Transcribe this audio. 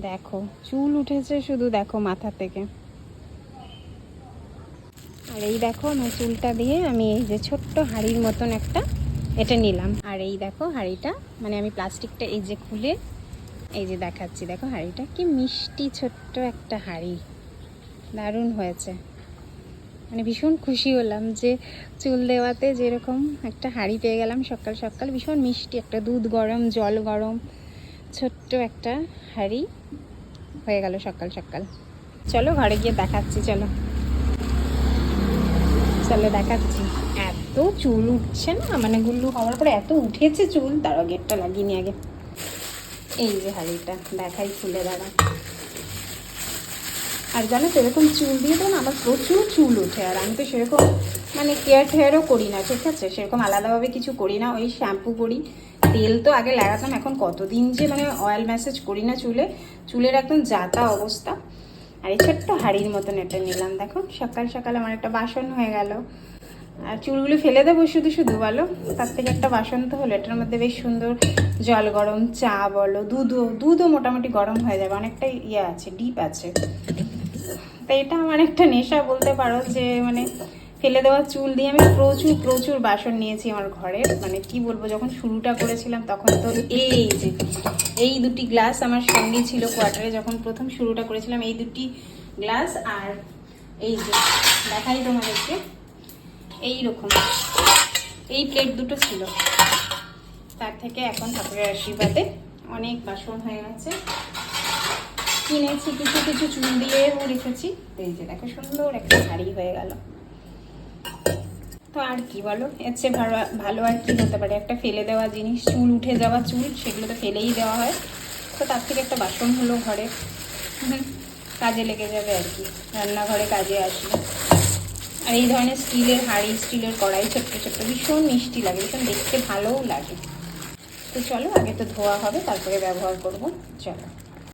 দেখো চুল উঠেছে শুধু, দেখো মাথা থেকে। আর এই দেখো আমার চুলটা দিয়ে আমি এই যে ছোট্ট হাঁড়ির মতন একটা এটা নিলাম। আর এই দেখো হাঁড়িটা, মানে আমি প্লাস্টিকটা এই যে খুলে এই যে দেখাচ্ছি, দেখো হাঁড়িটা কি মিষ্টি ছোট্ট একটা হাঁড়ি, দারুণ হয়েছে। মানে ভীষণ খুশি হলাম যে চুল দেওয়াতে যেরকম একটা হাঁড়ি পেয়ে গেলাম সকাল সকাল, ভীষণ মিষ্টি একটা, দুধ গরম জল গরম ছোট্ট একটা হাঁড়ি হয়ে গেল সকাল সকাল। চলো ঘরে গিয়ে দেখাচ্ছি, চলো চলো দেখাচ্ছি। এত চুল উঠছে না, মানে গুল্লু হওয়ার পরে এত উঠেছে চুল, তারও গেটটা লাগিয়ে নি আগে। এই যে হাঁড়িটা দেখাই, খুলে দাঁড়া। আর জানো তো এরকম চুল দিয়ে তো না আমার প্রচুর চুল ওঠে, আর আমি তো সেরকম মানে কেয়ার টেয়ারও করি না, ঠিক আছে, সেরকম আলাদাভাবে কিছু করি না, ওই শ্যাম্পু করি। তেল তো আগে লাগাতাম, এখন কতদিন যে মানে অয়েল ম্যাসেজ করি না চুলে, চুলের একদম যাতা অবস্থা। আর এই ছোট্ট হাঁড়ির মতন এটা নিলাম, দেখো সকাল সকাল আমার একটা বাসন হয়ে গেল। আর চুলগুলো ফেলে দেবো শুধু শুধু বলো, তার থেকে একটা বাসন তো হলো, এটার মধ্যে বেশ সুন্দর জল গরম, চা বলো, দুধও মোটামুটি গরম হয়ে যাবে, অনেকটা ইয়ে আছে, ডিপ আছে। তাই এটা আমার একটা নেশা বলতে পারো, যে মানে ফেলে দেওয়া চুল দিয়ে আমি প্রচুর প্রচুর বাসন নিয়েছি আমার ঘরে। মানে কি বলবো, যখন শুরুটা করেছিলাম তখন তো এই যে এই দুটি গ্লাস আমার সঙ্গে ছিল কোয়ার্টারে, যখন প্রথম শুরুটা করেছিলাম, এই দুটি গ্লাস। আর এই যে দেখাই তোমাদেরকে, এইরকম এই প্লেট দুটো ছিল, তার থেকে এখন ঠাকুরের আশীর্বাদে অনেক বাসন হয়ে গেছে। কিনেছি কিছু কিছু চুল দিয়েও রেখেছি, এই যে দেখো সুন্দর একটা হাঁড়ি হয়ে গেল। তো আর কি বলো, এর চেয়ে ভালো আর কি হতে পারে, একটা ফেলে দেওয়া জিনিস, চুল উঠে যাওয়া চুল, সেগুলো তো ফেলেই দেওয়া হয়, তো তার থেকে একটা বাসন হলো ঘরে, কাজে লেগে যাবে আর কি, রান্নাঘরে কাজে আসবে। আর এই ধরনের স্টিলের হাঁড়ি, স্টিলের কড়াই ছোট্ট ছোট্ট ভীষণ মিষ্টি লাগে, ভীষণ দেখতে ভালোও লাগে। তো চলো আগে তো ধোয়া হবে, তারপরে ব্যবহার করবো, চলো।